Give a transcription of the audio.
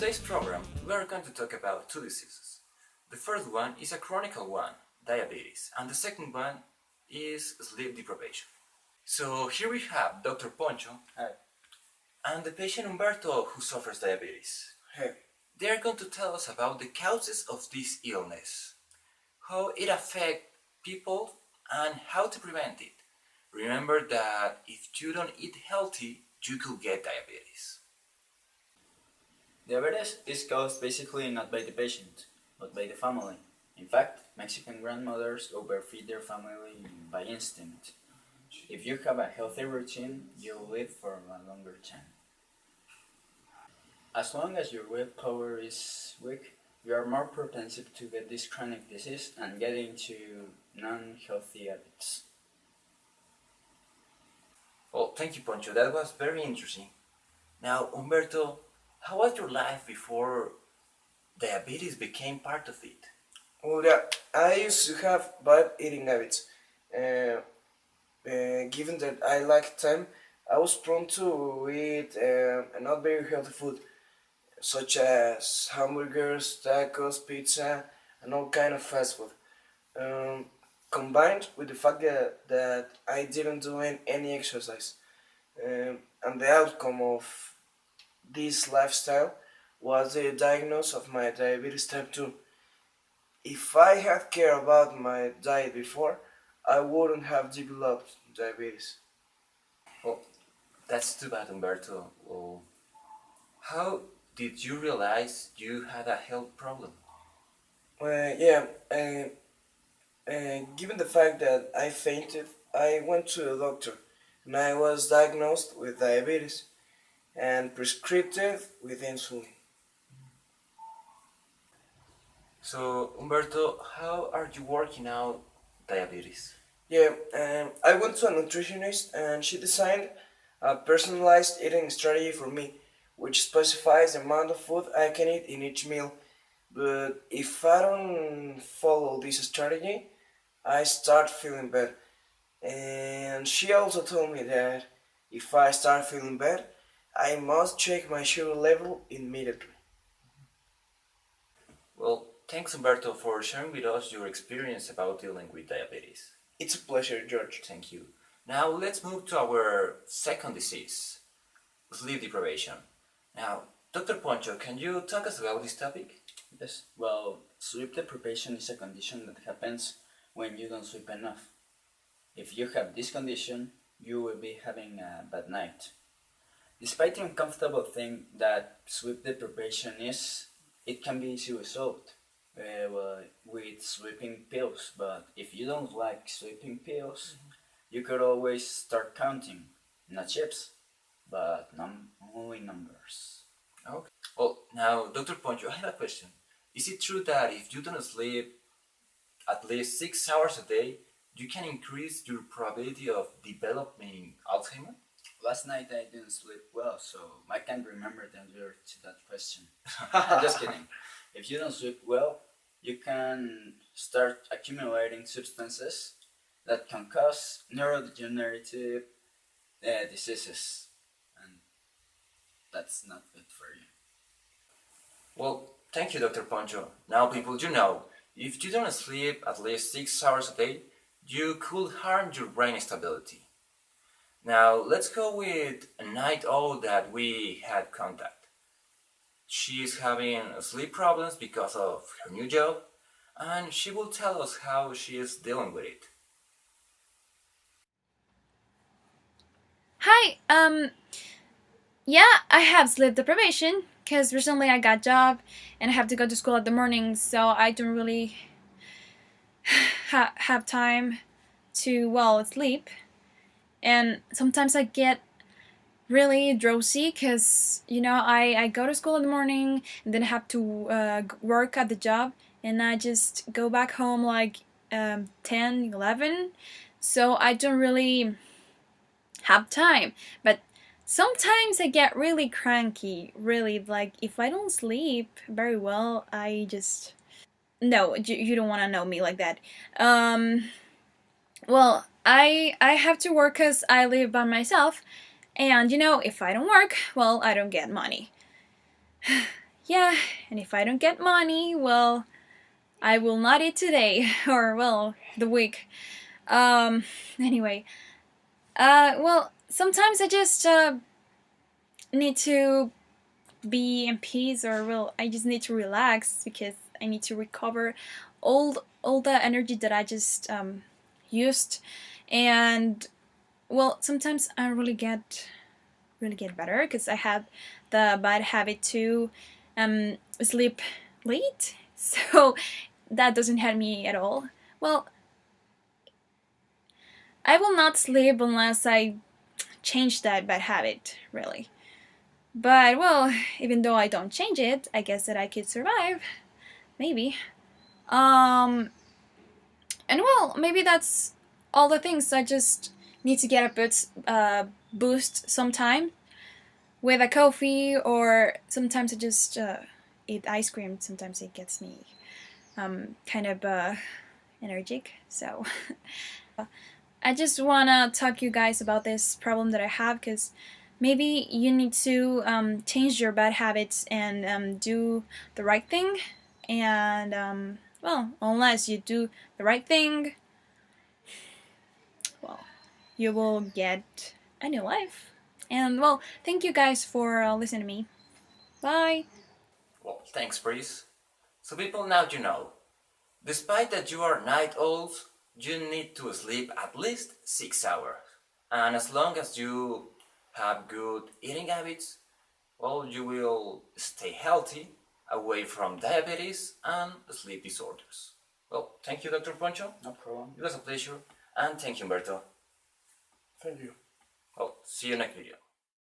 today's program, we are going to talk about two diseases. The first one is a chronic one, diabetes, and the second one is sleep deprivation. So here we have Dr. Poncho Hi. and the patient Humberto who suffers diabetes. Hey. They are going to tell us about the causes of this illness, how it affects people, and how to prevent it. Remember that if you don't eat healthy, you could get diabetes. Diabetes is caused basically not by the patient, but by the family. In fact, Mexican grandmothers overfeed their family by instinct. If you have a healthy routine, you'll live for a longer time. As long as your willpower is weak, you are more propensive to get this chronic disease and get into non-healthy habits. Well, thank you, Poncho. That was very interesting. Now, Humberto, how was your life before diabetes became part of it? Well, yeah, I used to have bad eating habits. Given that I like time, I was prone to eat not very healthy food, such as hamburgers, tacos, pizza, and all kind of fast food. Um, Combined with the fact that I didn't do any exercise, and the outcome of this lifestyle was the diagnosis of my diabetes type 2. If I had cared about my diet before, I wouldn't have developed diabetes. Well, that's too bad, Humberto. Well, how did you realize you had a health problem? Yeah, given the fact that I fainted, I went to a doctor and I was diagnosed with diabetes and prescribed with insulin. So, Humberto, how are you working out diabetes? Yeah, I went to a nutritionist and she designed a personalized eating strategy for me, which specifies the amount of food I can eat in each meal. But if I don't follow this strategy, I start feeling bad. And she also told me that if I start feeling bad, I must check my sugar level immediately. Well, thanks, Humberto, for sharing with us your experience about dealing with diabetes. It's a pleasure, George. Thank you. Now, let's move to our second disease, sleep deprivation. Now, Dr. Poncho, can you talk us about this topic? Yes, well, sleep deprivation is a condition that happens when you don't sleep enough. If you have this condition, you will be having a bad night. Despite the uncomfortable thing that sleep deprivation is, it can be easily solved with sleeping pills. But if you don't like sleeping pills, you could always start counting, not chips, but only numbers. Okay. Well, now, Dr. Poncho, I have a question. Is it true that if you don't sleep at least 6 hours a day, you can increase your probability of developing Alzheimer? Last night I didn't sleep well, so I can't remember the answer to that question. I'm just kidding. If you don't sleep well, you can start accumulating substances that can cause neurodegenerative diseases, and that's not good for you. Well, thank you, Dr. Poncho. Now, people, you know, if you don't sleep at least 6 hours a day, you could harm your brain stability. Now, let's go with a night owl that we had contact. She is having sleep problems because of her new job, and she will tell us how she is dealing with it. Hi, yeah, I have sleep deprivation because recently I got a job and I have to go to school in the morning, so I don't really have time to, well, sleep. And sometimes I get really drowsy because, I go to school in the morning and then have to work at the job, and I just go back home like 10, 11, so I don't really have time. But sometimes I get really cranky, really, like if I don't sleep very well, I just no, you don't want to know me like that. Well, I have to work cuz I live by myself, and if I don't work, well, I don't get money. yeah, and if I don't get money, well, I will not eat today, or well, the week. Anyway, well, sometimes I just need to be in peace, or well, I just need to relax because I need to recover all the energy that I just used, and well, sometimes I really get better because I had the bad habit to sleep late, so that doesn't help me at all. Well, I will not sleep unless I change that bad habit, really. But well, even though I don't change it, I guess that I could survive. Maybe. Um, and well, maybe that's all the things. I just need to get a boost sometime with a coffee, or sometimes I just eat ice cream. Sometimes it gets me kind of energetic. So I just wanna talk to you guys about this problem that I have, because maybe you need to change your bad habits and do the right thing. And well, unless you do the right thing, well, you will get a new life. And well, thank you guys for listening to me. Bye. Well, thanks, Breeze. So people, now you know. Despite that you are night owls, you need to sleep at least 6 hours. And as long as you have good eating habits, well, you will stay healthy, away from diabetes and sleep disorders. Well, thank you, Dr. Poncho. No problem. It was a pleasure. And thank you, Humberto. Thank you. Well, see you next video.